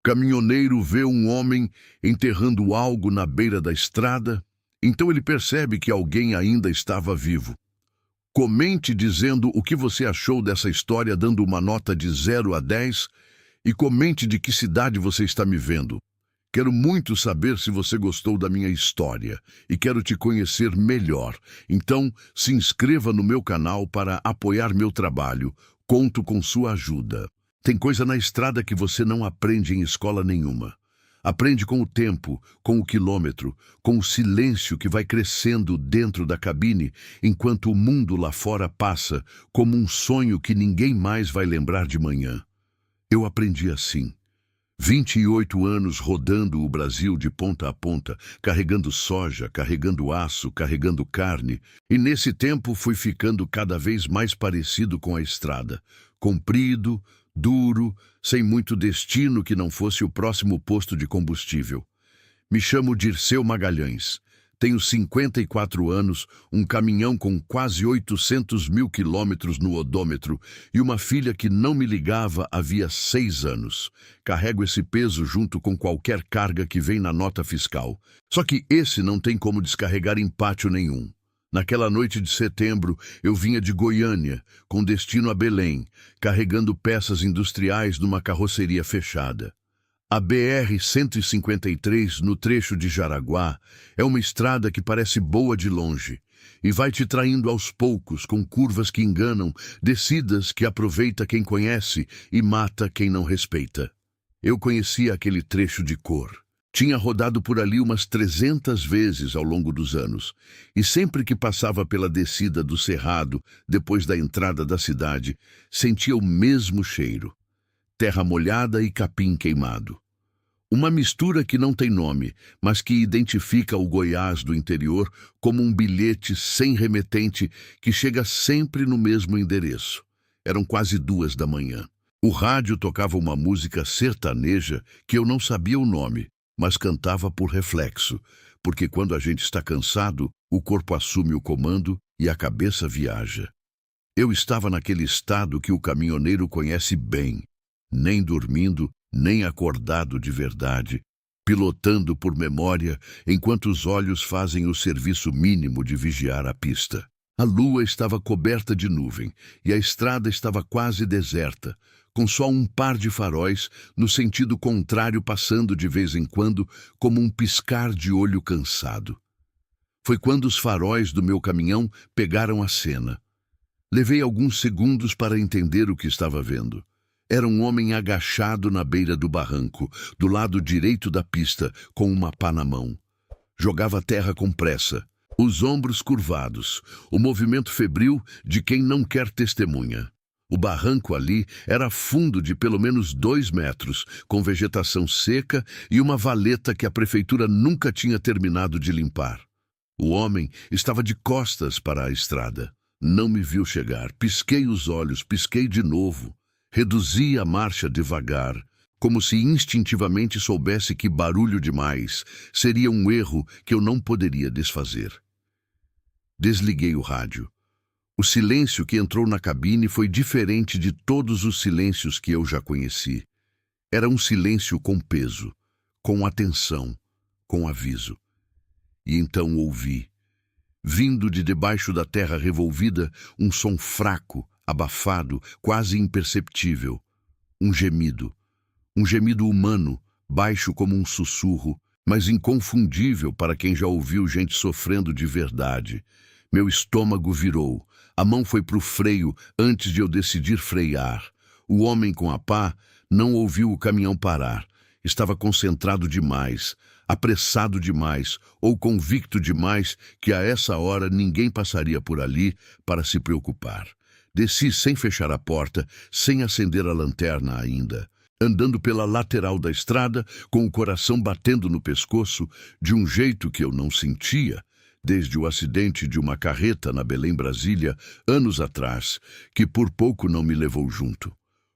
Caminhoneiro vê um homem enterrando algo na beira da estrada, então ele percebe que alguém ainda estava vivo. Comente dizendo o que você achou dessa história, dando uma nota de 0 a 10, e comente de que cidade você está me vendo. Quero muito saber se você gostou da minha história e quero te conhecer melhor. Então, se inscreva no meu canal para apoiar meu trabalho. Conto com sua ajuda. Tem coisa na estrada que você não aprende em escola nenhuma. Aprende com o tempo, com o quilômetro, com o silêncio que vai crescendo dentro da cabine, enquanto o mundo lá fora passa como um sonho que ninguém mais vai lembrar de manhã. Eu aprendi assim. 28 anos rodando o Brasil de ponta a ponta, carregando soja, carregando aço, carregando carne, e nesse tempo fui ficando cada vez mais parecido com a estrada, comprido, duro, sem muito destino que não fosse o próximo posto de combustível. Me chamo Dirceu Magalhães. Tenho 54 anos, um caminhão com quase 800 mil quilômetros no odômetro e uma filha que não me ligava havia 6 anos. Carrego esse peso junto com qualquer carga que vem na nota fiscal. Só que esse não tem como descarregar em pátio nenhum. Naquela noite de setembro, eu vinha de Goiânia, com destino a Belém, carregando peças industriais numa carroceria fechada. A BR-153, no trecho de Jaraguá, é uma estrada que parece boa de longe e vai te traindo aos poucos, com curvas que enganam, descidas que aproveita quem conhece e mata quem não respeita. Eu conhecia aquele trecho de cor. Tinha rodado por ali umas 300 vezes ao longo dos anos, e sempre que passava pela descida do Cerrado, depois da entrada da cidade, sentia o mesmo cheiro. Terra molhada e capim queimado. Uma mistura que não tem nome, mas que identifica o Goiás do interior como um bilhete sem remetente que chega sempre no mesmo endereço. Eram quase 2 da manhã. O rádio tocava uma música sertaneja que eu não sabia o nome, mas cantava por reflexo, porque quando a gente está cansado, o corpo assume o comando e a cabeça viaja. Eu estava naquele estado que o caminhoneiro conhece bem, nem dormindo, nem acordado de verdade, pilotando por memória enquanto os olhos fazem o serviço mínimo de vigiar a pista. A lua estava coberta de nuvem e a estrada estava quase deserta, com só um par de faróis no sentido contrário passando de vez em quando como um piscar de olho cansado. Foi quando os faróis do meu caminhão pegaram a cena. Levei alguns segundos para entender o que estava vendo. Era um homem agachado na beira do barranco, do lado direito da pista, com uma pá na mão. Jogava terra com pressa, os ombros curvados, o movimento febril de quem não quer testemunha. O barranco ali era fundo de pelo menos 2 metros, com vegetação seca e uma valeta que a prefeitura nunca tinha terminado de limpar. O homem estava de costas para a estrada. Não me viu chegar. Pisquei os olhos, pisquei de novo. Reduzi a marcha devagar, como se instintivamente soubesse que barulho demais seria um erro que eu não poderia desfazer. Desliguei o rádio. O silêncio que entrou na cabine foi diferente de todos os silêncios que eu já conheci. Era um silêncio com peso, com atenção, com aviso. E então ouvi, vindo de debaixo da terra revolvida, um som fraco, abafado, quase imperceptível. Um gemido humano, baixo como um sussurro, mas inconfundível para quem já ouviu gente sofrendo de verdade. Meu estômago virou. A mão foi para o freio antes de eu decidir frear. O homem com a pá não ouviu o caminhão parar. Estava concentrado demais, apressado demais ou convicto demais que a essa hora ninguém passaria por ali para se preocupar. Desci sem fechar a porta, sem acender a lanterna ainda, andando pela lateral da estrada, com o coração batendo no pescoço, de um jeito que eu não sentia, desde o acidente de uma carreta na Belém, Brasília, anos atrás, que por pouco não me levou junto.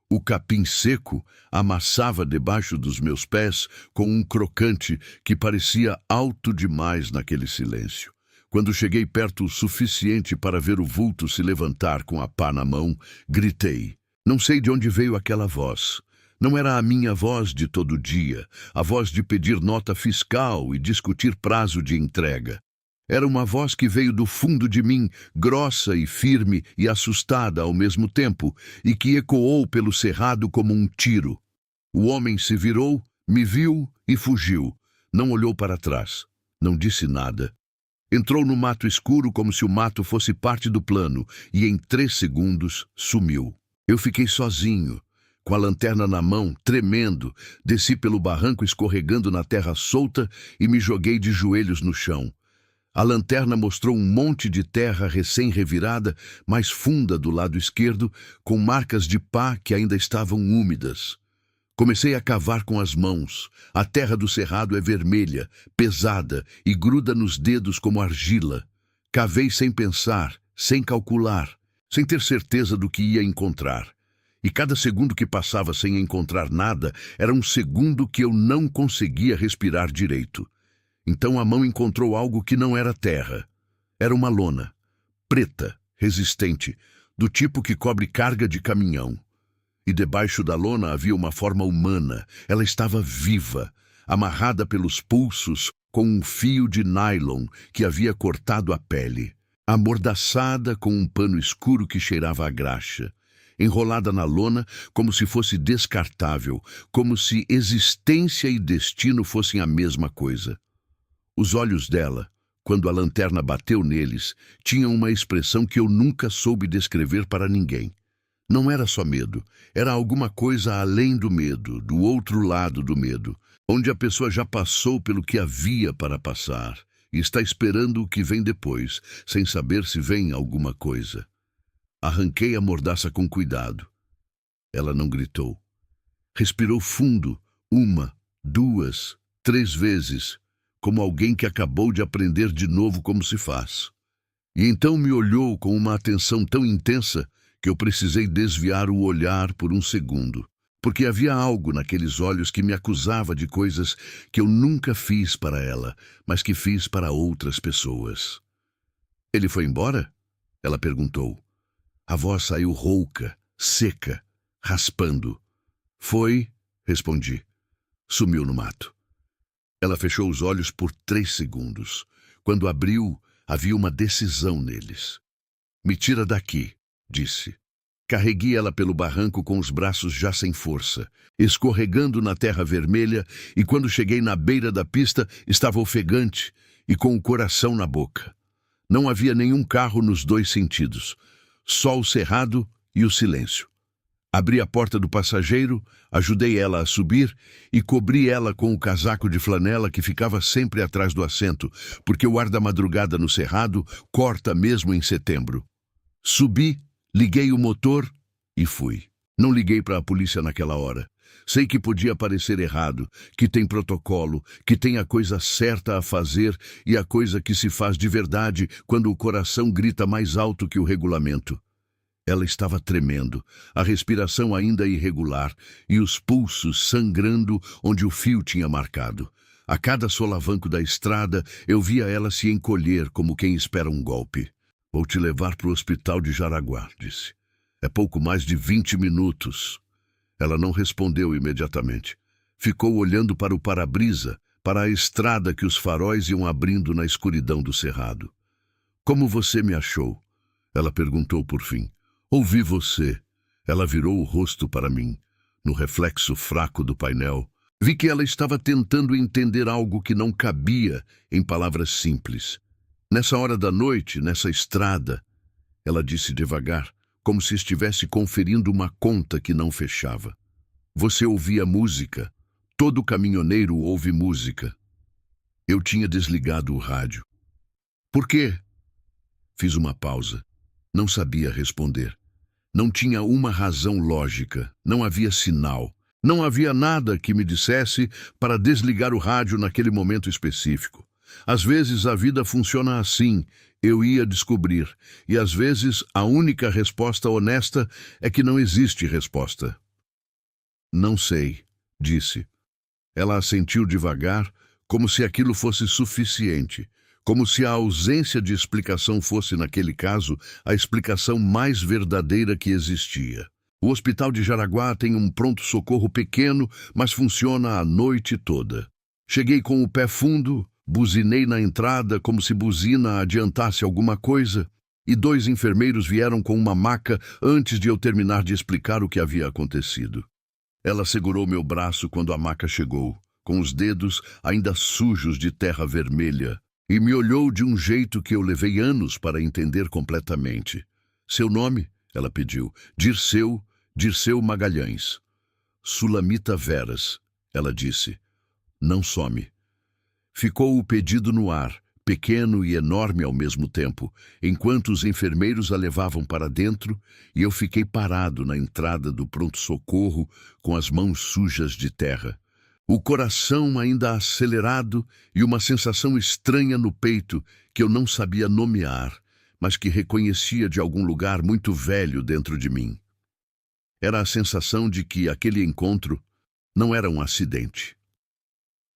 O capim seco amassava debaixo dos meus pés com um crocante que parecia alto demais naquele silêncio. Quando cheguei perto o suficiente para ver o vulto se levantar com a pá na mão, gritei. Não sei de onde veio aquela voz. Não era a minha voz de todo dia, a voz de pedir nota fiscal e discutir prazo de entrega. Era uma voz que veio do fundo de mim, grossa e firme e assustada ao mesmo tempo, e que ecoou pelo cerrado como um tiro. O homem se virou, me viu e fugiu. Não olhou para trás. Não disse nada. Entrou no mato escuro como se o mato fosse parte do plano, e em 3 segundos sumiu. Eu fiquei sozinho, com a lanterna na mão, tremendo, desci pelo barranco escorregando na terra solta e me joguei de joelhos no chão. A lanterna mostrou um monte de terra recém-revirada, mais funda do lado esquerdo, com marcas de pá que ainda estavam úmidas. Comecei a cavar com as mãos. A terra do cerrado é vermelha, pesada e gruda nos dedos como argila. Cavei sem pensar, sem calcular, sem ter certeza do que ia encontrar. E cada segundo que passava sem encontrar nada era um segundo que eu não conseguia respirar direito. Então a mão encontrou algo que não era terra. Era uma lona, preta, resistente, do tipo que cobre carga de caminhão. E debaixo da lona havia uma forma humana. Ela estava viva, amarrada pelos pulsos com um fio de nylon que havia cortado a pele, amordaçada com um pano escuro que cheirava a graxa, enrolada na lona como se fosse descartável, como se existência e destino fossem a mesma coisa. Os olhos dela, quando a lanterna bateu neles, tinham uma expressão que eu nunca soube descrever para ninguém. Não era só medo, era alguma coisa além do medo, do outro lado do medo, onde a pessoa já passou pelo que havia para passar e está esperando o que vem depois, sem saber se vem alguma coisa. Arranquei a mordaça com cuidado. Ela não gritou. Respirou fundo, 1, 2, 3 vezes, como alguém que acabou de aprender de novo como se faz. E então me olhou com uma atenção tão intensa que eu precisei desviar o olhar por um segundo, porque havia algo naqueles olhos que me acusava de coisas que eu nunca fiz para ela, mas que fiz para outras pessoas. Ele foi embora? Ela perguntou. A voz saiu rouca, seca, raspando. Foi, respondi. Sumiu no mato. Ela fechou os olhos por 3 segundos. Quando abriu, havia uma decisão neles. Me tira daqui, disse. Carreguei ela pelo barranco com os braços já sem força, escorregando na terra vermelha, e quando cheguei na beira da pista, estava ofegante e com o coração na boca. Não havia nenhum carro nos 2 sentidos, só o cerrado e o silêncio. Abri a porta do passageiro, ajudei ela a subir e cobri ela com o casaco de flanela que ficava sempre atrás do assento, porque o ar da madrugada no cerrado corta mesmo em setembro. Subi, liguei o motor e fui. Não liguei para a polícia naquela hora. Sei que podia parecer errado, que tem protocolo, que tem a coisa certa a fazer e a coisa que se faz de verdade quando o coração grita mais alto que o regulamento. Ela estava tremendo, a respiração ainda irregular e os pulsos sangrando onde o fio tinha marcado. A cada solavanco da estrada, eu via ela se encolher como quem espera um golpe. Vou te levar para o hospital de Jaraguá, disse. É pouco mais de 20 minutos. Ela não respondeu imediatamente. Ficou olhando para o para-brisa, para a estrada que os faróis iam abrindo na escuridão do cerrado. Como você me achou? Ela perguntou por fim. Ouvi você. Ela virou o rosto para mim. No reflexo fraco do painel, vi que ela estava tentando entender algo que não cabia em palavras simples. Nessa hora da noite, nessa estrada, ela disse devagar, como se estivesse conferindo uma conta que não fechava. Você ouvia música. Todo caminhoneiro ouve música. Eu tinha desligado o rádio. Por quê? Fiz uma pausa. Não sabia responder. Não tinha uma razão lógica, não havia sinal, não havia nada que me dissesse para desligar o rádio naquele momento específico. Às vezes a vida funciona assim, eu ia descobrir, e às vezes a única resposta honesta é que não existe resposta. Não sei, disse. Ela assentiu devagar, como se aquilo fosse suficiente. Como se a ausência de explicação fosse, naquele caso, a explicação mais verdadeira que existia. O hospital de Jaraguá tem um pronto-socorro pequeno, mas funciona a noite toda. Cheguei com o pé fundo, buzinei na entrada como se buzina adiantasse alguma coisa, e 2 enfermeiros vieram com uma maca antes de eu terminar de explicar o que havia acontecido. Ela segurou meu braço quando a maca chegou, com os dedos ainda sujos de terra vermelha, e me olhou de um jeito que eu levei anos para entender completamente. Seu nome? Ela pediu. Dirceu Magalhães. Sulamita Veras, ela disse. Não some. Ficou o pedido no ar, pequeno e enorme ao mesmo tempo, enquanto os enfermeiros a levavam para dentro e eu fiquei parado na entrada do pronto-socorro com as mãos sujas de terra. O coração ainda acelerado e uma sensação estranha no peito que eu não sabia nomear, mas que reconhecia de algum lugar muito velho dentro de mim. Era a sensação de que aquele encontro não era um acidente.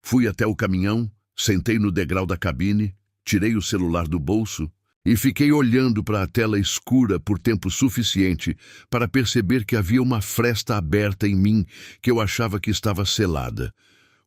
Fui até o caminhão, sentei no degrau da cabine, tirei o celular do bolso e fiquei olhando para a tela escura por tempo suficiente para perceber que havia uma fresta aberta em mim que eu achava que estava selada.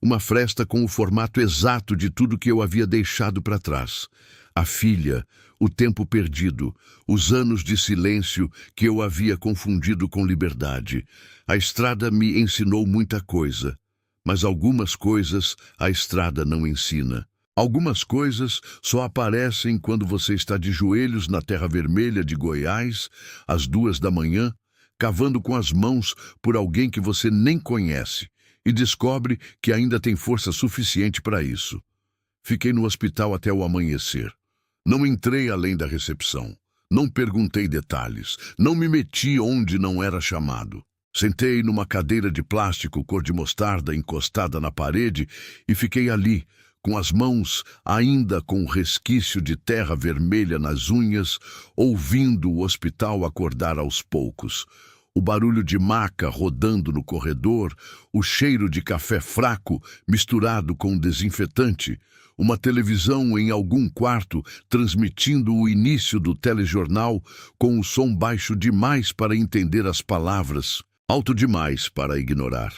Uma fresta com o formato exato de tudo que eu havia deixado para trás. A filha, o tempo perdido, os anos de silêncio que eu havia confundido com liberdade. A estrada me ensinou muita coisa, mas algumas coisas a estrada não ensina. Algumas coisas só aparecem quando você está de joelhos na terra vermelha de Goiás, às 2 da manhã, cavando com as mãos por alguém que você nem conhece e descobre que ainda tem força suficiente para isso. Fiquei no hospital até o amanhecer. Não entrei além da recepção. Não perguntei detalhes. Não me meti onde não era chamado. Sentei numa cadeira de plástico cor de mostarda encostada na parede e fiquei ali, com as mãos ainda com resquício de terra vermelha nas unhas, ouvindo o hospital acordar aos poucos. O barulho de maca rodando no corredor, o cheiro de café fraco misturado com desinfetante, uma televisão em algum quarto transmitindo o início do telejornal com o som baixo demais para entender as palavras, alto demais para ignorar.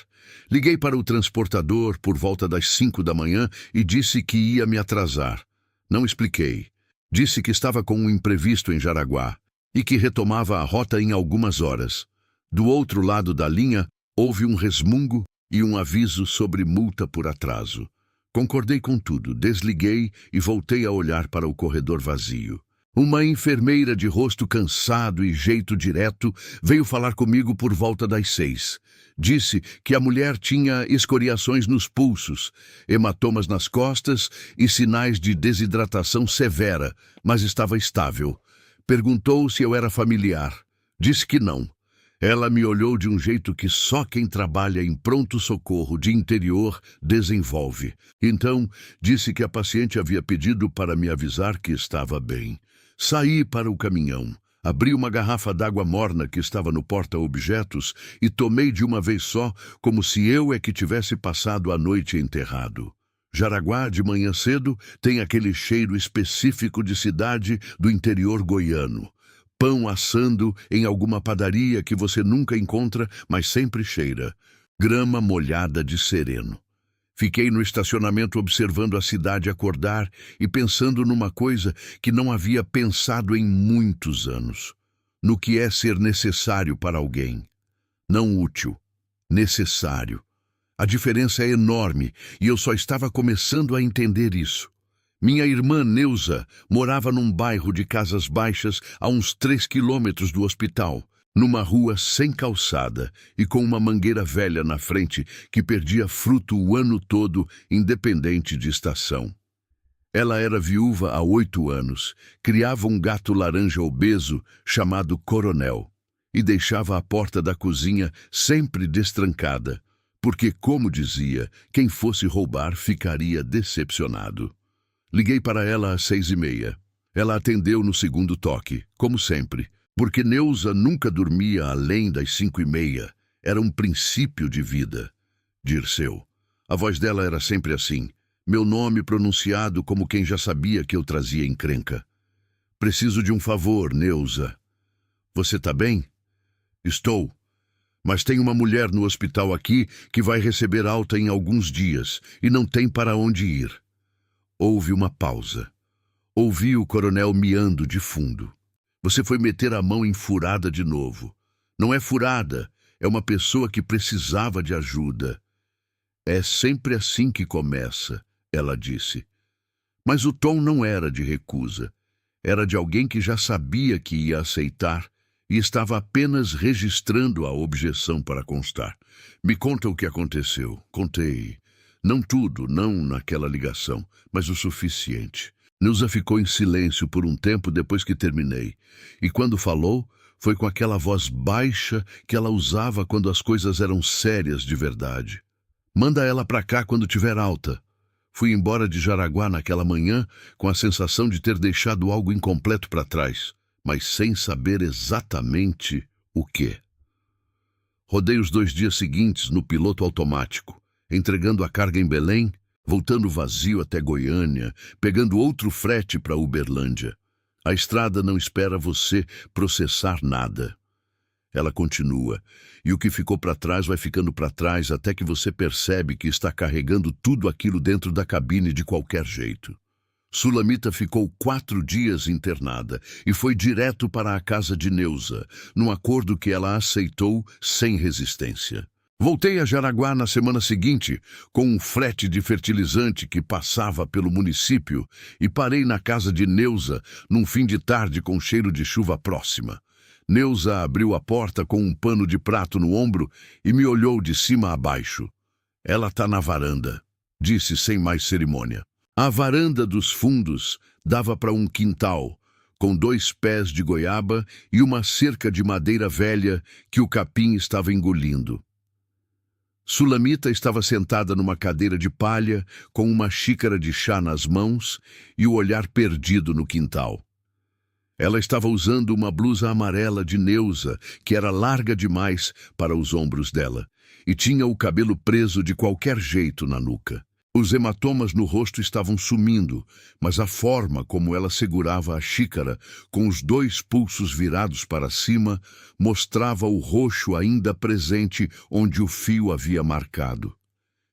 Liguei para o transportador por volta das 5 da manhã e disse que ia me atrasar. Não expliquei. Disse que estava com um imprevisto em Jaraguá e que retomava a rota em algumas horas. Do outro lado da linha, houve um resmungo e um aviso sobre multa por atraso. Concordei com tudo, desliguei e voltei a olhar para o corredor vazio. Uma enfermeira de rosto cansado e jeito direto veio falar comigo por volta das 6. Disse que a mulher tinha escoriações nos pulsos, hematomas nas costas e sinais de desidratação severa, mas estava estável. Perguntou se eu era familiar. Disse que não. Ela me olhou de um jeito que só quem trabalha em pronto-socorro de interior desenvolve. Então, disse que a paciente havia pedido para me avisar que estava bem. Saí para o caminhão, abri uma garrafa d'água morna que estava no porta-objetos e tomei de uma vez só, como se eu é que tivesse passado a noite enterrado. Jaraguá, de manhã cedo, tem aquele cheiro específico de cidade do interior goiano. Pão assando em alguma padaria que você nunca encontra, mas sempre cheira. Grama molhada de sereno. Fiquei no estacionamento observando a cidade acordar e pensando numa coisa que não havia pensado em muitos anos. No que é ser necessário para alguém. Não útil. Necessário. A diferença é enorme e eu só estava começando a entender isso. Minha irmã Neuza morava num bairro de casas baixas a uns 3 quilômetros do hospital, numa rua sem calçada e com uma mangueira velha na frente que perdia fruto o ano todo, independente de estação. Ela era viúva há 8 anos, criava um gato laranja obeso chamado Coronel e deixava a porta da cozinha sempre destrancada, porque, como dizia, quem fosse roubar ficaria decepcionado. Liguei para ela às 6h30. Ela atendeu no segundo toque, como sempre, porque Neuza nunca dormia além das 5h30. Era um princípio de vida. Dirceu. A voz dela era sempre assim, meu nome pronunciado como quem já sabia que eu trazia encrenca. Preciso de um favor, Neuza. Você tá bem? Estou. Mas tem uma mulher no hospital aqui que vai receber alta em alguns dias e não tem para onde ir. Houve uma pausa. Ouvi o coronel miando de fundo. Você foi meter a mão em furada de novo. Não é furada, é uma pessoa que precisava de ajuda. É sempre assim que começa, ela disse. Mas o tom não era de recusa. Era de alguém que já sabia que ia aceitar e estava apenas registrando a objeção para constar. Me conta o que aconteceu. Contei. Não tudo, não naquela ligação, mas o suficiente. Neuza ficou em silêncio por um tempo depois que terminei. E quando falou, foi com aquela voz baixa que ela usava quando as coisas eram sérias de verdade. Manda ela para cá quando tiver alta. Fui embora de Jaraguá naquela manhã com a sensação de ter deixado algo incompleto para trás, mas sem saber exatamente o quê. Rodei os 2 dias seguintes no piloto automático, entregando a carga em Belém, voltando vazio até Goiânia, pegando outro frete para Uberlândia. A estrada não espera você processar nada. Ela continua, e o que ficou para trás vai ficando para trás até que você percebe que está carregando tudo aquilo dentro da cabine de qualquer jeito. Sulamita ficou 4 dias internada e foi direto para a casa de Neuza, num acordo que ela aceitou sem resistência. Voltei a Jaraguá na semana seguinte, com um frete de fertilizante que passava pelo município, e parei na casa de Neuza, num fim de tarde com cheiro de chuva próxima. Neuza abriu a porta com um pano de prato no ombro e me olhou de cima a baixo. Ela tá na varanda, disse sem mais cerimônia. A varanda dos fundos dava para um quintal, com 2 pés de goiaba e uma cerca de madeira velha que o capim estava engolindo. Sulamita estava sentada numa cadeira de palha, com uma xícara de chá nas mãos e o olhar perdido no quintal. Ela estava usando uma blusa amarela de Neuza, que era larga demais para os ombros dela, e tinha o cabelo preso de qualquer jeito na nuca. Os hematomas no rosto estavam sumindo, mas a forma como ela segurava a xícara, com os 2 pulsos virados para cima, mostrava o roxo ainda presente onde o fio havia marcado.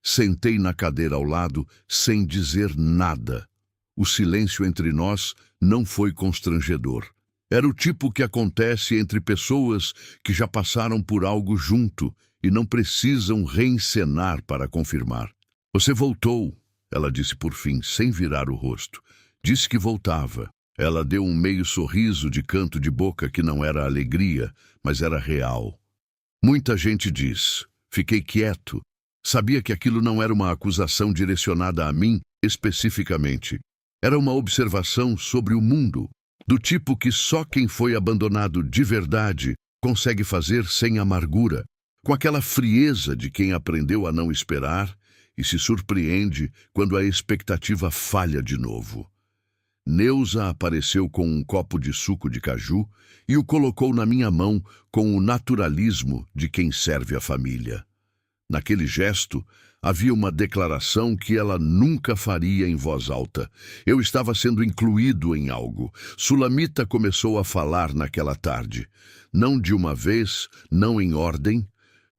Sentei na cadeira ao lado, sem dizer nada. O silêncio entre nós não foi constrangedor. Era o tipo que acontece entre pessoas que já passaram por algo junto e não precisam reencenar para confirmar. Você voltou, ela disse por fim, sem virar o rosto. Disse que voltava. Ela deu um meio sorriso de canto de boca que não era alegria, mas era real. Muita gente diz. Fiquei quieto. Sabia que aquilo não era uma acusação direcionada a mim especificamente. Era uma observação sobre o mundo, do tipo que só quem foi abandonado de verdade consegue fazer sem amargura, com aquela frieza de quem aprendeu a não esperar e se surpreende quando a expectativa falha de novo. Neuza apareceu com um copo de suco de caju e o colocou na minha mão com o naturalismo de quem serve a família. Naquele gesto, havia uma declaração que ela nunca faria em voz alta. Eu estava sendo incluído em algo. Sulamita começou a falar naquela tarde. Não de uma vez, não em ordem,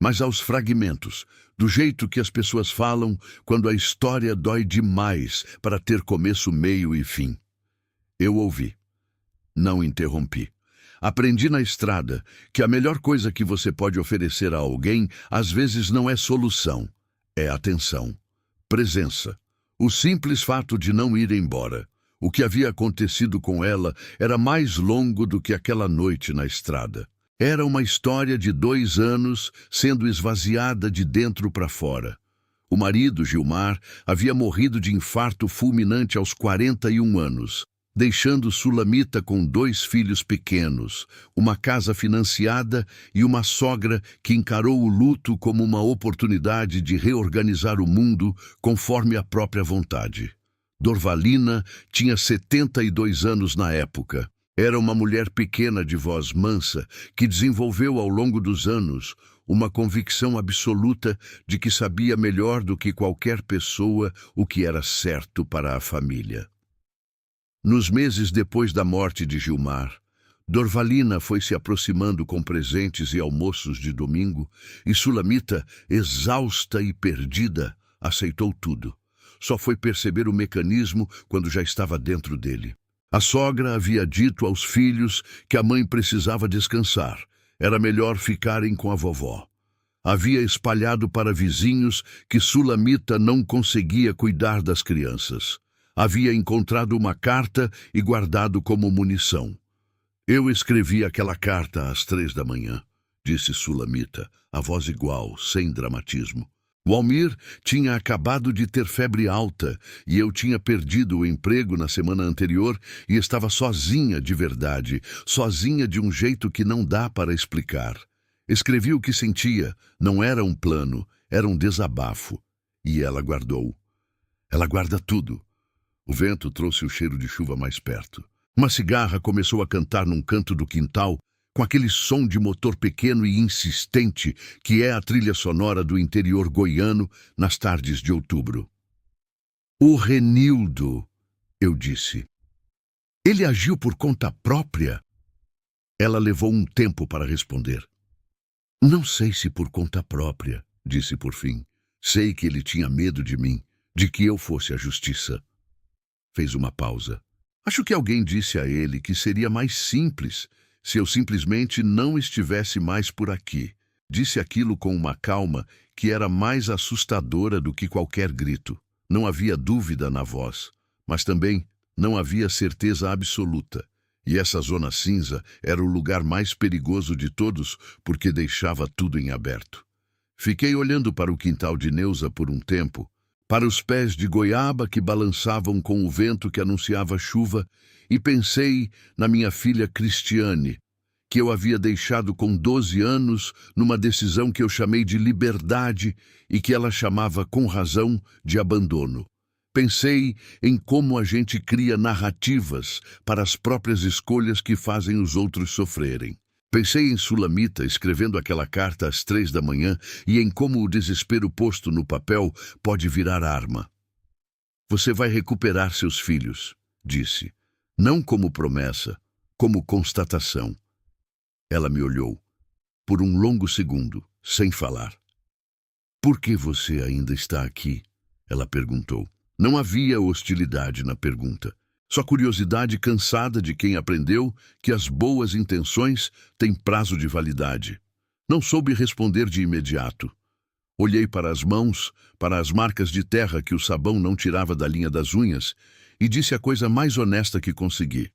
mas aos fragmentos, do jeito que as pessoas falam quando a história dói demais para ter começo, meio e fim. Eu ouvi. Não interrompi. Aprendi na estrada que a melhor coisa que você pode oferecer a alguém às vezes não é solução, é atenção, presença. O simples fato de não ir embora. O que havia acontecido com ela era mais longo do que aquela noite na estrada. Era uma história de 2 anos sendo esvaziada de dentro para fora. O marido, Gilmar, havia morrido de infarto fulminante aos 41 anos, deixando Sulamita com 2 filhos pequenos, uma casa financiada e uma sogra que encarou o luto como uma oportunidade de reorganizar o mundo conforme a própria vontade. Dorvalina tinha 72 anos na época. Era uma mulher pequena de voz mansa que desenvolveu ao longo dos anos uma convicção absoluta de que sabia melhor do que qualquer pessoa o que era certo para a família. Nos meses depois da morte de Gilmar, Dorvalina foi se aproximando com presentes e almoços de domingo, e Sulamita, exausta e perdida, aceitou tudo. Só foi perceber o mecanismo quando já estava dentro dele. A sogra havia dito aos filhos que a mãe precisava descansar. Era melhor ficarem com a vovó. Havia espalhado para vizinhos que Sulamita não conseguia cuidar das crianças. Havia encontrado uma carta e guardado como munição. Eu escrevi aquela carta às 3 da manhã, disse Sulamita, a voz igual, sem dramatismo. O Almir tinha acabado de ter febre alta e eu tinha perdido o emprego na semana anterior e estava sozinha de verdade, sozinha de um jeito que não dá para explicar. Escrevi o que sentia, não era um plano, era um desabafo. E ela guardou. Ela guarda tudo. O vento trouxe o cheiro de chuva mais perto. Uma cigarra começou a cantar num canto do quintal, com aquele som de motor pequeno e insistente que é a trilha sonora do interior goiano nas tardes de outubro. O Renildo, eu disse. Ele agiu por conta própria? Ela levou um tempo para responder. Não sei se por conta própria, disse por fim. Sei que ele tinha medo de mim, de que eu fosse a justiça. Fez uma pausa. Acho que alguém disse a ele que seria mais simples se eu simplesmente não estivesse mais por aqui. Disse aquilo com uma calma que era mais assustadora do que qualquer grito. Não havia dúvida na voz, mas também não havia certeza absoluta. E essa zona cinza era o lugar mais perigoso de todos porque deixava tudo em aberto. Fiquei olhando para o quintal de Neuza por um tempo, para os pés de goiaba que balançavam com o vento que anunciava chuva, e pensei na minha filha Cristiane, que eu havia deixado com 12 anos numa decisão que eu chamei de liberdade e que ela chamava, com razão, de abandono. Pensei em como a gente cria narrativas para as próprias escolhas que fazem os outros sofrerem. Pensei em Sulamita escrevendo aquela carta às 3 da manhã e em como o desespero posto no papel pode virar arma. Você vai recuperar seus filhos, disse. Não como promessa, como constatação. Ela me olhou, por um longo segundo, sem falar. Por que você ainda está aqui? Ela perguntou. Não havia hostilidade na pergunta, só curiosidade cansada de quem aprendeu que as boas intenções têm prazo de validade. Não soube responder de imediato. Olhei para as mãos, para as marcas de terra que o sabão não tirava da linha das unhas, e disse a coisa mais honesta que consegui.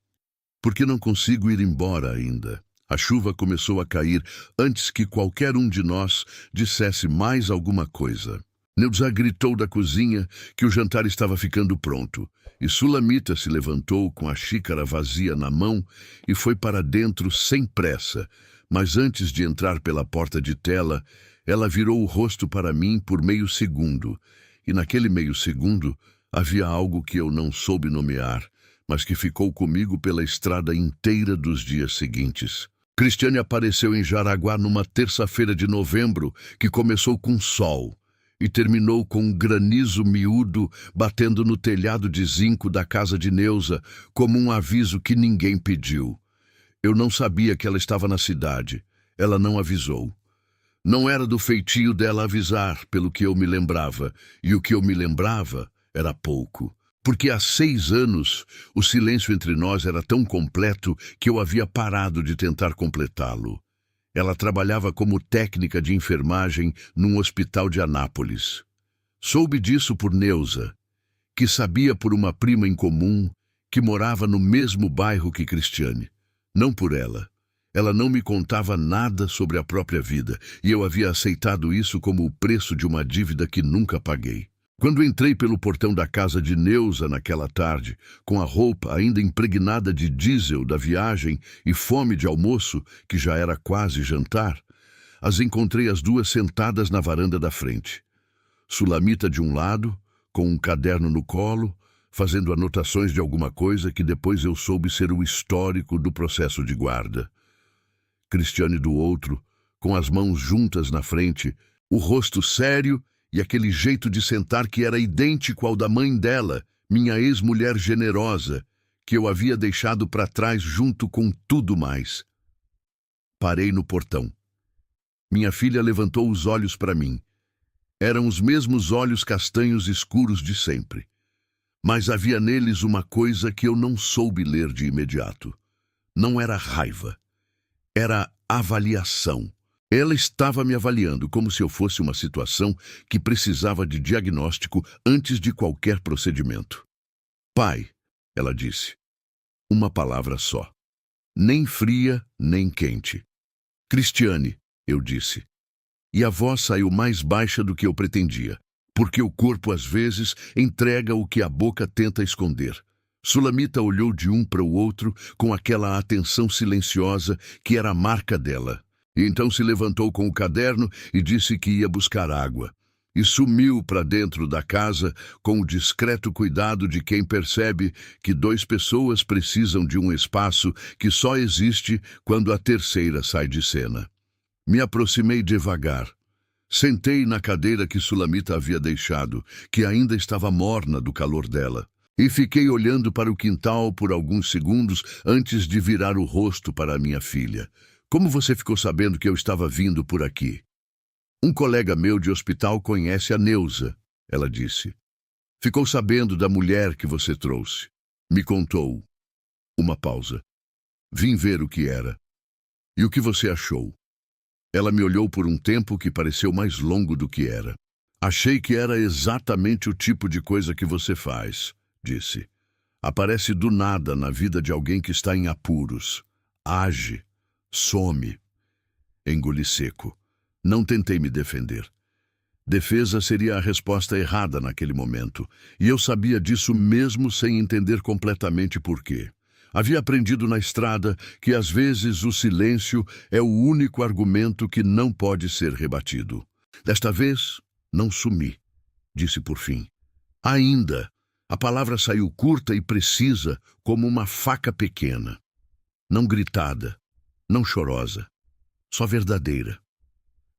Porque não consigo ir embora ainda. A chuva começou a cair antes que qualquer um de nós dissesse mais alguma coisa. Neuza gritou da cozinha que o jantar estava ficando pronto, e Sulamita se levantou com a xícara vazia na mão e foi para dentro sem pressa, mas antes de entrar pela porta de tela, ela virou o rosto para mim por meio segundo, e naquele meio segundo havia algo que eu não soube nomear, mas que ficou comigo pela estrada inteira dos dias seguintes. Cristiane apareceu em Jaraguá numa terça-feira de novembro, que começou com sol, e terminou com um granizo miúdo batendo no telhado de zinco da casa de Neuza, como um aviso que ninguém pediu. Eu não sabia que ela estava na cidade. Ela não avisou. Não era do feitio dela avisar, pelo que eu me lembrava, e o que eu me lembrava era pouco. Porque há 6 anos o silêncio entre nós era tão completo que eu havia parado de tentar completá-lo. Ela trabalhava como técnica de enfermagem num hospital de Anápolis. Soube disso por Neuza, que sabia por uma prima em comum que morava no mesmo bairro que Cristiane. Não por ela. Ela não me contava nada sobre a própria vida, e eu havia aceitado isso como o preço de uma dívida que nunca paguei. Quando entrei pelo portão da casa de Neuza naquela tarde, com a roupa ainda impregnada de diesel da viagem e fome de almoço, que já era quase jantar, as encontrei as duas sentadas na varanda da frente. Sulamita de um lado, com um caderno no colo, fazendo anotações de alguma coisa que depois eu soube ser o histórico do processo de guarda. Cristiane do outro, com as mãos juntas na frente, o rosto sério e aquele jeito de sentar que era idêntico ao da mãe dela, minha ex-mulher generosa, que eu havia deixado para trás junto com tudo mais. Parei no portão. Minha filha levantou os olhos para mim. Eram os mesmos olhos castanhos escuros de sempre. Mas havia neles uma coisa que eu não soube ler de imediato. Não era raiva. Era avaliação. Ela estava me avaliando como se eu fosse uma situação que precisava de diagnóstico antes de qualquer procedimento. Pai, ela disse. Uma palavra só. Nem fria, nem quente. Cristiane, eu disse. E a voz saiu mais baixa do que eu pretendia, porque o corpo às vezes entrega o que a boca tenta esconder. Sulamita olhou de um para o outro com aquela atenção silenciosa que era a marca dela. E então se levantou com o caderno e disse que ia buscar água. E sumiu para dentro da casa com o discreto cuidado de quem percebe que duas pessoas precisam de um espaço que só existe quando a terceira sai de cena. Me aproximei devagar. Sentei na cadeira que Sulamita havia deixado, que ainda estava morna do calor dela, e fiquei olhando para o quintal por alguns segundos antes de virar o rosto para a minha filha. Como você ficou sabendo que eu estava vindo por aqui? Um colega meu de hospital conhece a Neuza, ela disse. Ficou sabendo da mulher que você trouxe. Me contou. Uma pausa. Vim ver o que era. E o que você achou? Ela me olhou por um tempo que pareceu mais longo do que era. Achei que era exatamente o tipo de coisa que você faz, disse. Aparece do nada na vida de alguém que está em apuros. Age. Some. Engoli seco. Não tentei me defender. Defesa seria a resposta errada naquele momento, e eu sabia disso mesmo sem entender completamente por quê. Havia aprendido na estrada que às vezes o silêncio é o único argumento que não pode ser rebatido. Desta vez, não sumi, disse por fim. Ainda. A palavra saiu curta e precisa, como uma faca pequena. Não gritada, não chorosa, só verdadeira.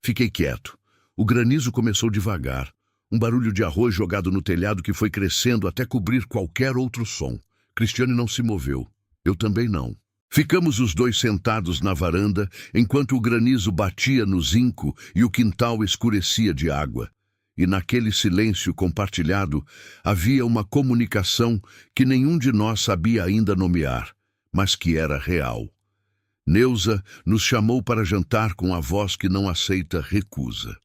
Fiquei quieto. O granizo começou devagar, um barulho de arroz jogado no telhado que foi crescendo até cobrir qualquer outro som. Cristiane não se moveu. Eu também não. Ficamos os dois sentados na varanda enquanto o granizo batia no zinco e o quintal escurecia de água. E naquele silêncio compartilhado havia uma comunicação que nenhum de nós sabia ainda nomear, mas que era real. Neuza nos chamou para jantar com a voz que não aceita recusa.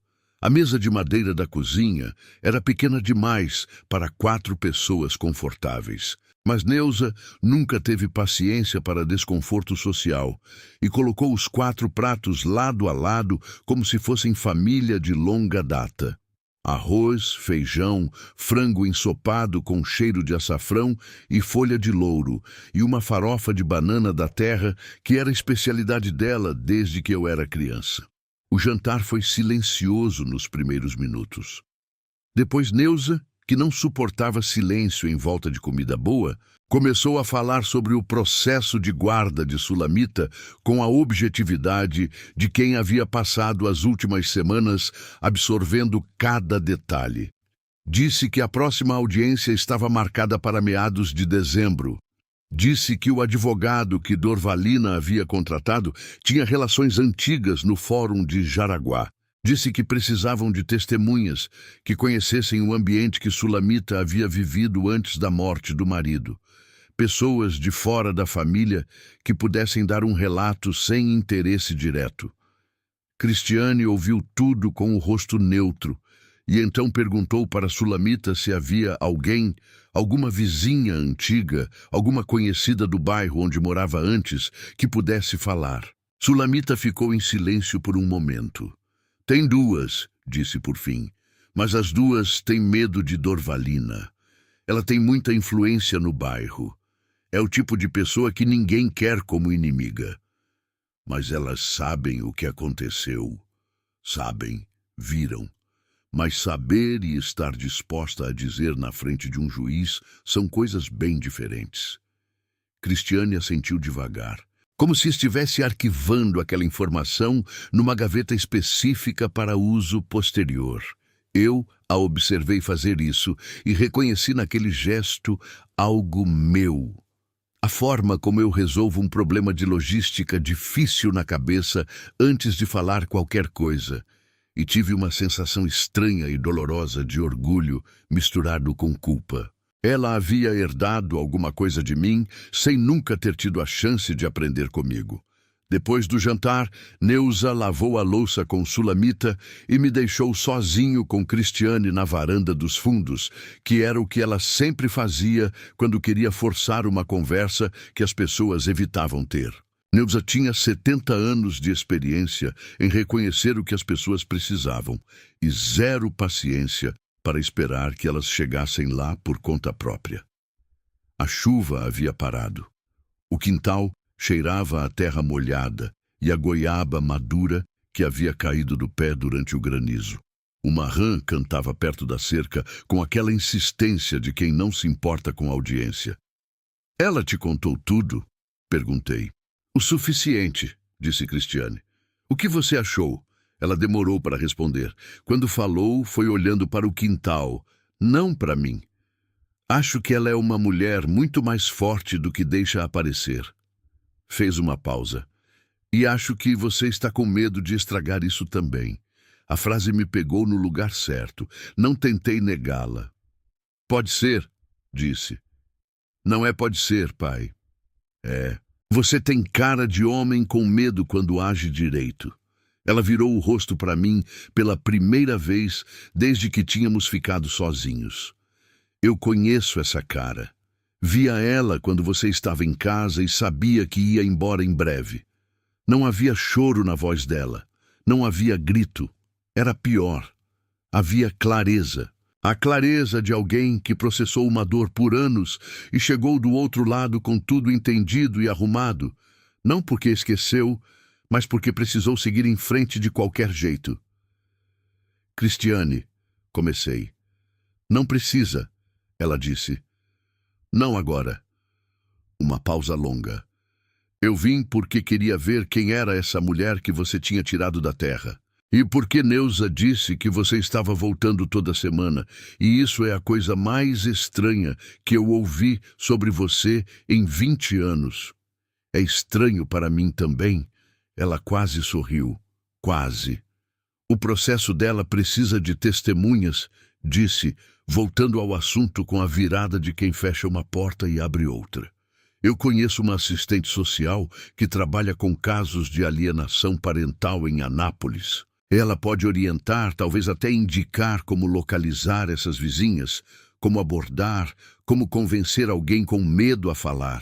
A mesa de madeira da cozinha era pequena demais para 4 pessoas confortáveis. Mas Neuza nunca teve paciência para desconforto social e colocou os 4 pratos lado a lado como se fossem família de longa data. Arroz, feijão, frango ensopado com cheiro de açafrão e folha de louro, e uma farofa de banana da terra que era especialidade dela desde que eu era criança. O jantar foi silencioso nos primeiros minutos. Depois Neuza, que não suportava silêncio em volta de comida boa, começou a falar sobre o processo de guarda de Sulamita com a objetividade de quem havia passado as últimas semanas absorvendo cada detalhe. Disse que a próxima audiência estava marcada para meados de dezembro. Disse que o advogado que Dorvalina havia contratado tinha relações antigas no Fórum de Jaraguá. Disse que precisavam de testemunhas que conhecessem o ambiente que Sulamita havia vivido antes da morte do marido. Pessoas de fora da família que pudessem dar um relato sem interesse direto. Cristiane ouviu tudo com o rosto neutro e então perguntou para Sulamita se havia alguém, alguma vizinha antiga, alguma conhecida do bairro onde morava antes, que pudesse falar. Sulamita ficou em silêncio por um momento. Tem 2, disse por fim, mas as 2 têm medo de Dorvalina. Ela tem muita influência no bairro. É o tipo de pessoa que ninguém quer como inimiga. Mas elas sabem o que aconteceu. Sabem, viram. Mas saber e estar disposta a dizer na frente de um juiz são coisas bem diferentes. Cristiane assentiu devagar, como se estivesse arquivando aquela informação numa gaveta específica para uso posterior. Eu a observei fazer isso e reconheci naquele gesto algo meu. A forma como eu resolvo um problema de logística difícil na cabeça antes de falar qualquer coisa. E tive uma sensação estranha e dolorosa de orgulho misturado com culpa. Ela havia herdado alguma coisa de mim sem nunca ter tido a chance de aprender comigo. Depois do jantar, Neuza lavou a louça com Sulamita e me deixou sozinho com Cristiane na varanda dos fundos, que era o que ela sempre fazia quando queria forçar uma conversa que as pessoas evitavam ter. Neuza tinha 70 anos de experiência em reconhecer o que as pessoas precisavam e zero paciência para esperar que elas chegassem lá por conta própria. A chuva havia parado. O quintal cheirava a terra molhada e a goiaba madura que havia caído do pé durante o granizo. Uma rã cantava perto da cerca com aquela insistência de quem não se importa com a audiência. "Ela te contou tudo?" perguntei. "O suficiente", disse Cristiane. "O que você achou?" Ela demorou para responder. Quando falou, foi olhando para o quintal, não para mim. "Acho que ela é uma mulher muito mais forte do que deixa aparecer." Fez uma pausa. "E acho que você está com medo de estragar isso também." A frase me pegou no lugar certo. Não tentei negá-la. "Pode ser", disse. "Não é pode ser, pai." "É. Você tem cara de homem com medo quando age direito." Ela virou o rosto para mim pela primeira vez desde que tínhamos ficado sozinhos. "Eu conheço essa cara. Via ela quando você estava em casa e sabia que ia embora em breve." Não havia choro na voz dela. Não havia grito. Era pior. Havia clareza. A clareza de alguém que processou uma dor por anos e chegou do outro lado com tudo entendido e arrumado, não porque esqueceu, mas porque precisou seguir em frente de qualquer jeito. "Cristiane", comecei. "Não precisa", ela disse. "Não agora." Uma pausa longa. "Eu vim porque queria ver quem era essa mulher que você tinha tirado da terra. E porque Neuza disse que você estava voltando toda semana, e isso é a coisa mais estranha que eu ouvi sobre você em 20 anos. É estranho para mim também." Ela quase sorriu. Quase. "O processo dela precisa de testemunhas", disse, voltando ao assunto com a virada de quem fecha uma porta e abre outra. "Eu conheço uma assistente social que trabalha com casos de alienação parental em Anápolis. Ela pode orientar, talvez até indicar como localizar essas vizinhas, como abordar, como convencer alguém com medo a falar.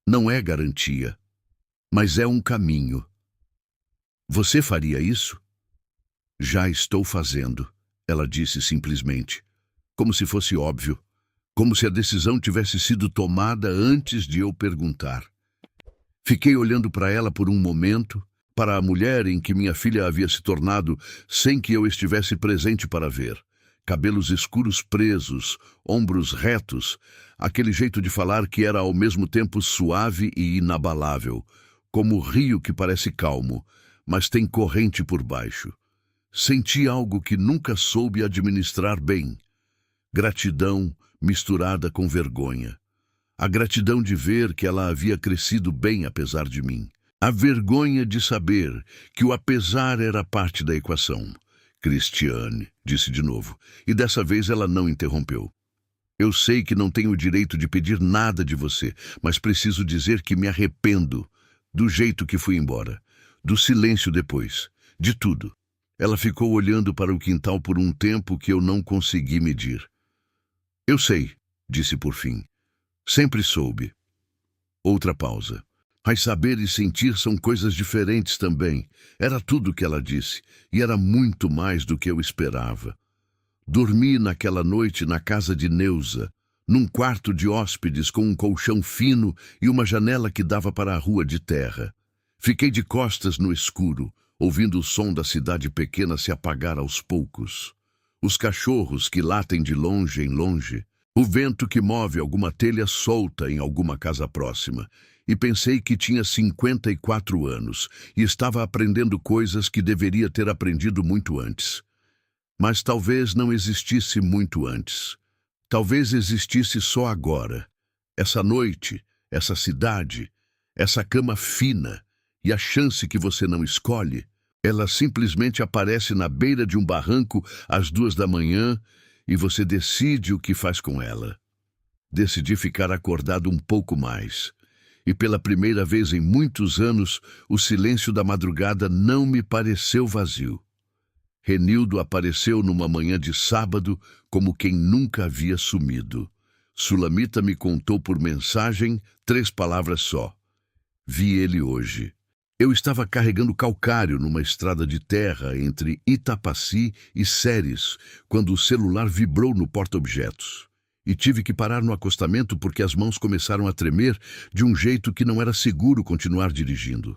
Não é garantia, mas é um caminho." "Você faria isso?" "Já estou fazendo", ela disse simplesmente, como se fosse óbvio, como se a decisão tivesse sido tomada antes de eu perguntar. Fiquei olhando para ela por um momento, para a mulher em que minha filha havia se tornado sem que eu estivesse presente para ver. Cabelos escuros presos, ombros retos, aquele jeito de falar que era ao mesmo tempo suave e inabalável, como o rio que parece calmo, mas tem corrente por baixo. Senti algo que nunca soube administrar bem. Gratidão misturada com vergonha. A gratidão de ver que ela havia crescido bem apesar de mim. A vergonha de saber que o apesar era parte da equação. "Cristiane", disse de novo, e dessa vez ela não interrompeu. "Eu sei que não tenho o direito de pedir nada de você, mas preciso dizer que me arrependo do jeito que fui embora, do silêncio depois, de tudo." Ela ficou olhando para o quintal por um tempo que eu não consegui medir. "Eu sei", disse por fim. "Sempre soube." Outra pausa. "Mas saber e sentir são coisas diferentes também." Era tudo o que ela disse, e era muito mais do que eu esperava. Dormi naquela noite na casa de Neuza, num quarto de hóspedes com um colchão fino e uma janela que dava para a rua de terra. Fiquei de costas no escuro, ouvindo o som da cidade pequena se apagar aos poucos. Os cachorros que latem de longe em longe, o vento que move alguma telha solta em alguma casa próxima. E pensei que tinha 54 anos e estava aprendendo coisas que deveria ter aprendido muito antes. Mas talvez não existisse muito antes. Talvez existisse só agora, essa noite, essa cidade, essa cama fina e a chance que você não escolhe. Ela simplesmente aparece na beira de um barranco às 2 da manhã e você decide o que faz com ela. Decidi ficar acordado um pouco mais. E pela primeira vez em muitos anos, o silêncio da madrugada não me pareceu vazio. Renildo apareceu numa manhã de sábado como quem nunca havia sumido. Sulamita me contou por mensagem 3 palavras só. Vi ele hoje. Eu estava carregando calcário numa estrada de terra entre Itapaci e Séries, quando o celular vibrou no porta-objetos. E tive que parar no acostamento porque as mãos começaram a tremer de um jeito que não era seguro continuar dirigindo.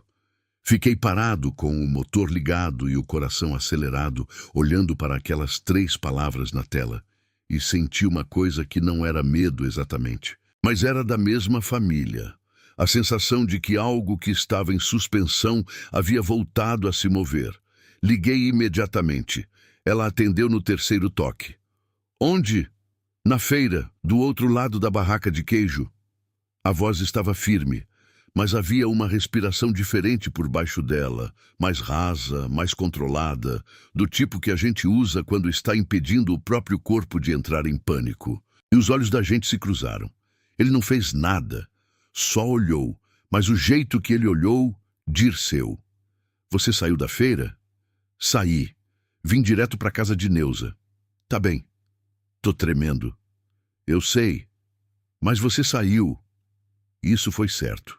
Fiquei parado com o motor ligado e o coração acelerado, olhando para aquelas 3 palavras na tela. E senti uma coisa que não era medo exatamente, mas era da mesma família. A sensação de que algo que estava em suspensão havia voltado a se mover. Liguei imediatamente. Ela atendeu no 3º toque. Onde? Na feira, do outro lado da barraca de queijo. A voz estava firme, mas havia uma respiração diferente por baixo dela, mais rasa, mais controlada, do tipo que a gente usa quando está impedindo o próprio corpo de entrar em pânico. E os olhos da gente se cruzaram. Ele não fez nada. Só olhou, mas o jeito que ele olhou, Dirceu. Você saiu da feira? Saí. Vim direto para casa de Neuza. Tá bem. Tô tremendo. Eu sei. Mas você saiu. Isso foi certo.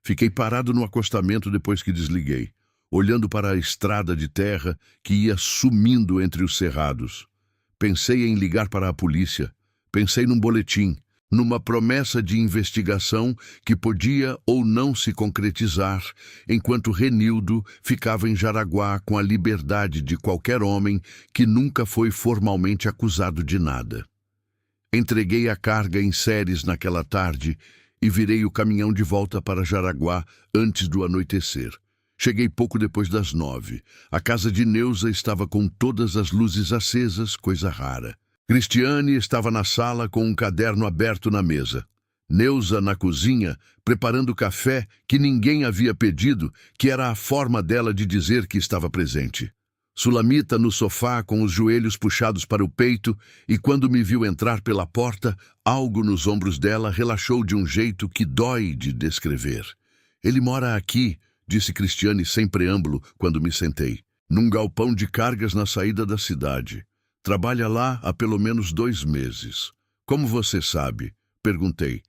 Fiquei parado no acostamento depois que desliguei, olhando para a estrada de terra que ia sumindo entre os cerrados. Pensei em ligar para a polícia. Pensei num boletim. Numa promessa de investigação que podia ou não se concretizar, enquanto Renildo ficava em Jaraguá com a liberdade de qualquer homem que nunca foi formalmente acusado de nada. Entreguei a carga em Séries naquela tarde e virei o caminhão de volta para Jaraguá antes do anoitecer. Cheguei pouco depois das 9. A casa de Neuza estava com todas as luzes acesas, coisa rara. Cristiane estava na sala com um caderno aberto na mesa. Neuza na cozinha, preparando café que ninguém havia pedido, que era a forma dela de dizer que estava presente. Sulamita no sofá com os joelhos puxados para o peito e quando me viu entrar pela porta, algo nos ombros dela relaxou de um jeito que dói de descrever. Ele mora aqui, disse Cristiane sem preâmbulo quando me sentei, num galpão de cargas na saída da cidade. Trabalha lá há pelo menos 2 meses. Como você sabe? Perguntei.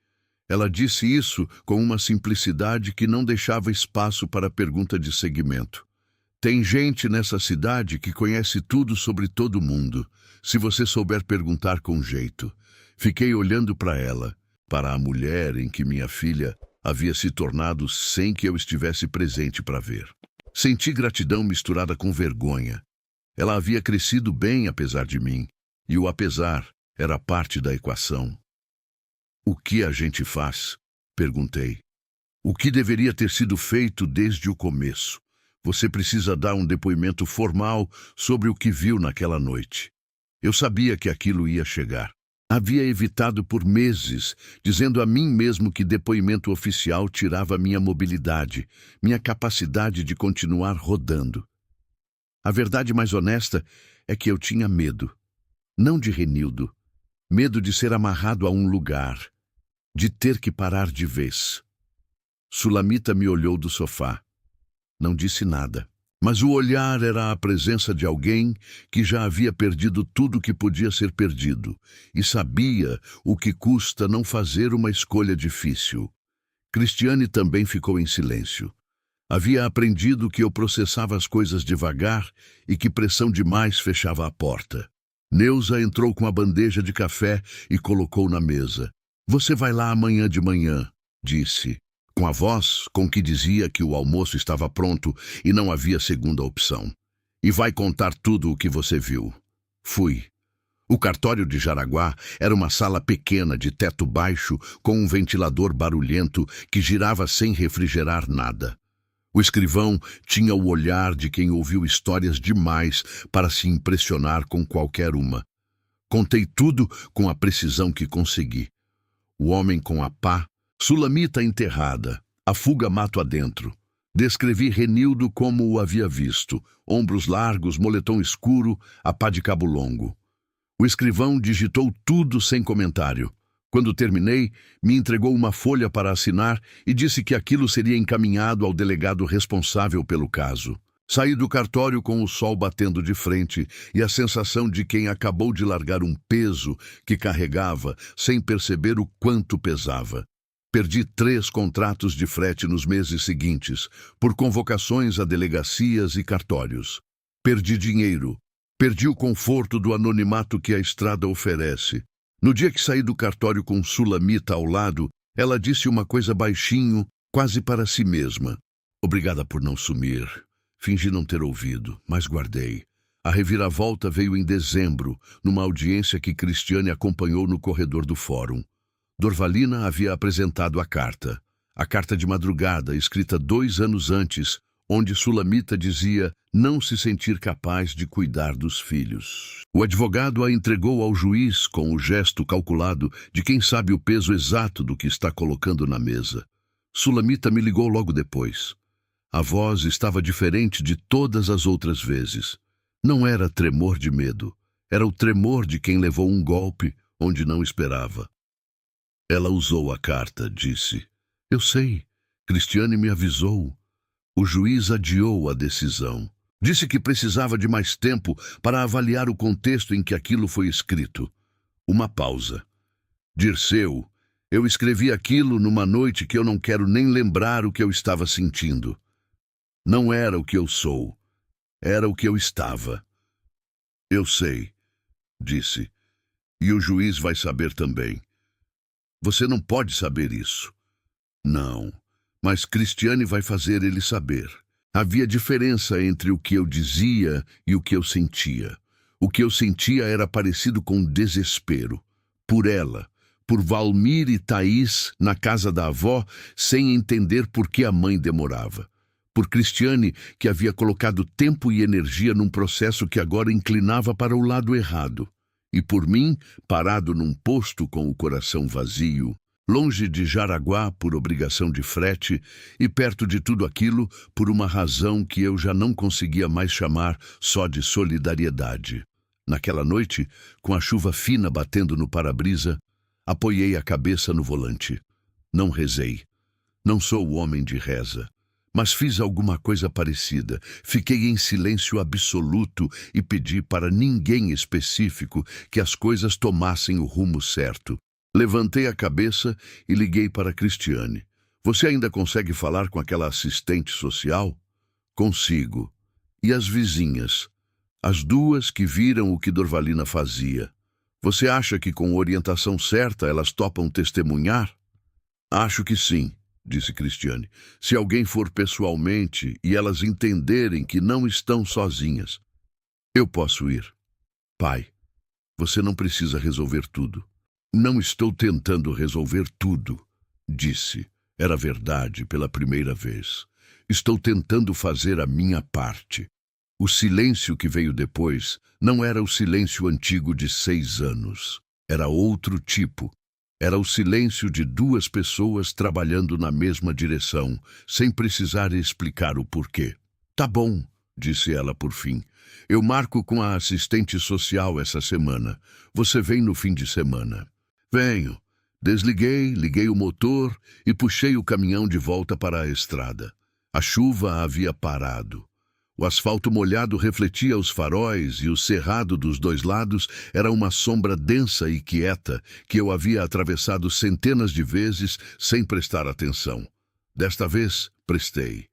Ela disse isso com uma simplicidade que não deixava espaço para pergunta de seguimento. Tem gente nessa cidade que conhece tudo sobre todo mundo, se você souber perguntar com jeito. Fiquei olhando para ela, para a mulher em que minha filha havia se tornado sem que eu estivesse presente para ver. Senti gratidão misturada com vergonha. Ela havia crescido bem apesar de mim, e o apesar era parte da equação. O que a gente faz? Perguntei. O que deveria ter sido feito desde o começo? Você precisa dar um depoimento formal sobre o que viu naquela noite. Eu sabia que aquilo ia chegar. Havia evitado por meses, dizendo a mim mesmo que depoimento oficial tirava minha mobilidade, minha capacidade de continuar rodando. A verdade mais honesta é que eu tinha medo. Não de Renildo. Medo de ser amarrado a um lugar. De ter que parar de vez. Sulamita me olhou do sofá. Não disse nada. Mas o olhar era a presença de alguém que já havia perdido tudo que podia ser perdido. E sabia o que custa não fazer uma escolha difícil. Cristiane também ficou em silêncio. Havia aprendido que eu processava as coisas devagar e que pressão demais fechava a porta. Neuza entrou com a bandeja de café e colocou na mesa. Você vai lá amanhã de manhã, disse, com a voz com que dizia que o almoço estava pronto e não havia segunda opção. E vai contar tudo o que você viu. Fui. O cartório de Jaraguá era uma sala pequena de teto baixo com um ventilador barulhento que girava sem refrigerar nada. O escrivão tinha o olhar de quem ouviu histórias demais para se impressionar com qualquer uma. Contei tudo com a precisão que consegui. O homem com a pá Sulamita enterrada, a fuga mato adentro. Descrevi Renildo como o havia visto, ombros largos, moletom escuro, a pá de cabo longo. O escrivão digitou tudo sem comentário. Quando terminei, me entregou uma folha para assinar e disse que aquilo seria encaminhado ao delegado responsável pelo caso. Saí do cartório com o sol batendo de frente e a sensação de quem acabou de largar um peso que carregava sem perceber o quanto pesava. Perdi 3 contratos de frete nos meses seguintes, por convocações a delegacias e cartórios. Perdi dinheiro. Perdi o conforto do anonimato que a estrada oferece. No dia que saí do cartório com Sulamita ao lado, ela disse uma coisa baixinho, quase para si mesma. Obrigada por não sumir. Fingi não ter ouvido, mas guardei. A reviravolta veio em dezembro, numa audiência que Cristiane acompanhou no corredor do fórum. Dorvalina havia apresentado a carta de madrugada, escrita 2 anos antes, onde Sulamita dizia não se sentir capaz de cuidar dos filhos. O advogado a entregou ao juiz com o gesto calculado de quem sabe o peso exato do que está colocando na mesa. Sulamita me ligou logo depois. A voz estava diferente de todas as outras vezes. Não era tremor de medo, era o tremor de quem levou um golpe onde não esperava. Ela usou a carta, disse. Eu sei, Cristiane me avisou. O juiz adiou a decisão. Disse que precisava de mais tempo para avaliar o contexto em que aquilo foi escrito. Uma pausa. Dirceu, eu escrevi aquilo numa noite que eu não quero nem lembrar o que eu estava sentindo. Não era o que eu sou. Era o que eu estava. Eu sei, disse. E o juiz vai saber também. Você não pode saber isso. Não, mas Cristiane vai fazer ele saber. Havia diferença entre o que eu dizia e o que eu sentia. O que eu sentia era parecido com desespero. Por ela, por Valmir e Thaís na casa da avó, sem entender por que a mãe demorava. Por Cristiane, que havia colocado tempo e energia num processo que agora inclinava para o lado errado. E por mim, parado num posto com o coração vazio, longe de Jaraguá por obrigação de frete e perto de tudo aquilo por uma razão que eu já não conseguia mais chamar só de solidariedade. Naquela noite, com a chuva fina batendo no para-brisa, apoiei a cabeça no volante. Não rezei. Não sou o homem de reza. Mas fiz alguma coisa parecida. Fiquei em silêncio absoluto e pedi para ninguém específico que as coisas tomassem o rumo certo. Levantei a cabeça e liguei para Cristiane. Você ainda consegue falar com aquela assistente social? Consigo. E as vizinhas? As 2 que viram o que Dorvalina fazia. Você acha que com orientação certa elas topam testemunhar? Acho que sim, disse Cristiane. Se alguém for pessoalmente e elas entenderem que não estão sozinhas. Eu posso ir. Pai, você não precisa resolver tudo. Não estou tentando resolver tudo, disse. Era verdade pela primeira vez. Estou tentando fazer a minha parte. O silêncio que veio depois não era o silêncio antigo de 6 anos. Era outro tipo. Era o silêncio de 2 pessoas trabalhando na mesma direção, sem precisar explicar o porquê. Tá bom, disse ela por fim. Eu marco com a assistente social essa semana. Você vem no fim de semana. Venho. Desliguei, liguei o motor e puxei o caminhão de volta para a estrada. A chuva havia parado. O asfalto molhado refletia os faróis e o cerrado dos 2 lados era uma sombra densa e quieta que eu havia atravessado centenas de vezes sem prestar atenção. Desta vez, prestei.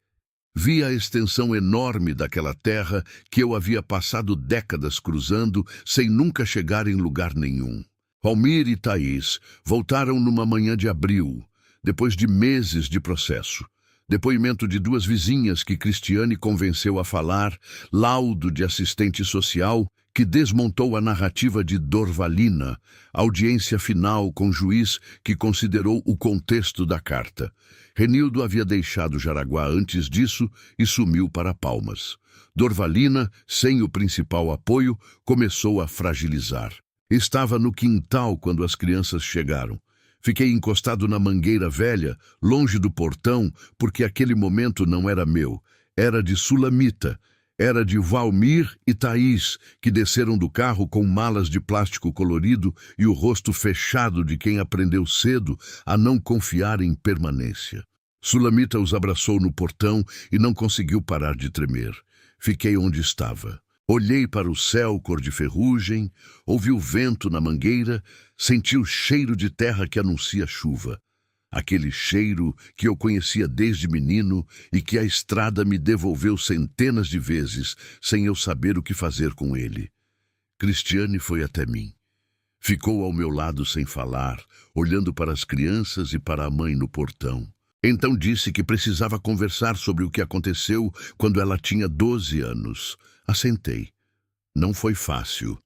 Vi a extensão enorme daquela terra que eu havia passado décadas cruzando sem nunca chegar em lugar nenhum. Valmir e Thaís voltaram numa manhã de abril, depois de meses de processo. Depoimento de 2 vizinhas que Cristiane convenceu a falar, laudo de assistente social que desmontou a narrativa de Dorvalina, audiência final com juiz que considerou o contexto da carta. Renildo havia deixado Jaraguá antes disso e sumiu para Palmas. Dorvalina, sem o principal apoio, começou a fragilizar. Estava no quintal quando as crianças chegaram. Fiquei encostado na mangueira velha, longe do portão, porque aquele momento não era meu. Era de Sulamita. Era de Valmir e Thaís, que desceram do carro com malas de plástico colorido e o rosto fechado de quem aprendeu cedo a não confiar em permanência. Sulamita os abraçou no portão e não conseguiu parar de tremer. Fiquei onde estava. Olhei para o céu cor de ferrugem, ouvi o vento na mangueira, senti o cheiro de terra que anuncia chuva. Aquele cheiro que eu conhecia desde menino e que a estrada me devolveu centenas de vezes, sem eu saber o que fazer com ele. Cristiane foi até mim. Ficou ao meu lado sem falar, olhando para as crianças e para a mãe no portão. Então disse que precisava conversar sobre o que aconteceu quando ela tinha 12 anos. Assentei. Não foi fácil.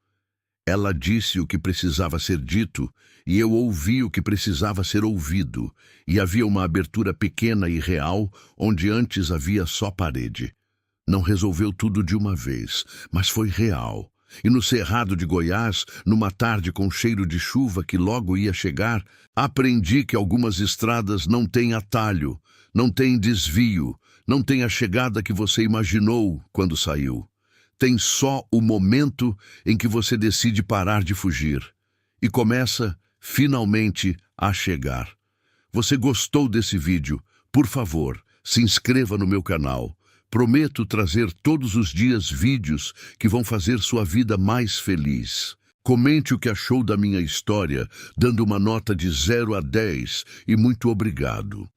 Ela disse o que precisava ser dito e eu ouvi o que precisava ser ouvido, e havia uma abertura pequena e real onde antes havia só parede. Não resolveu tudo de uma vez, mas foi real. E no Cerrado de Goiás, numa tarde com cheiro de chuva que logo ia chegar, aprendi que algumas estradas não têm atalho, não têm desvio, não têm a chegada que você imaginou quando saiu. Tem só o momento em que você decide parar de fugir e começa, finalmente, a chegar. Você gostou desse vídeo? Por favor, se inscreva no meu canal. Prometo trazer todos os dias vídeos que vão fazer sua vida mais feliz. Comente o que achou da minha história, dando uma nota de 0 a 10 e muito obrigado.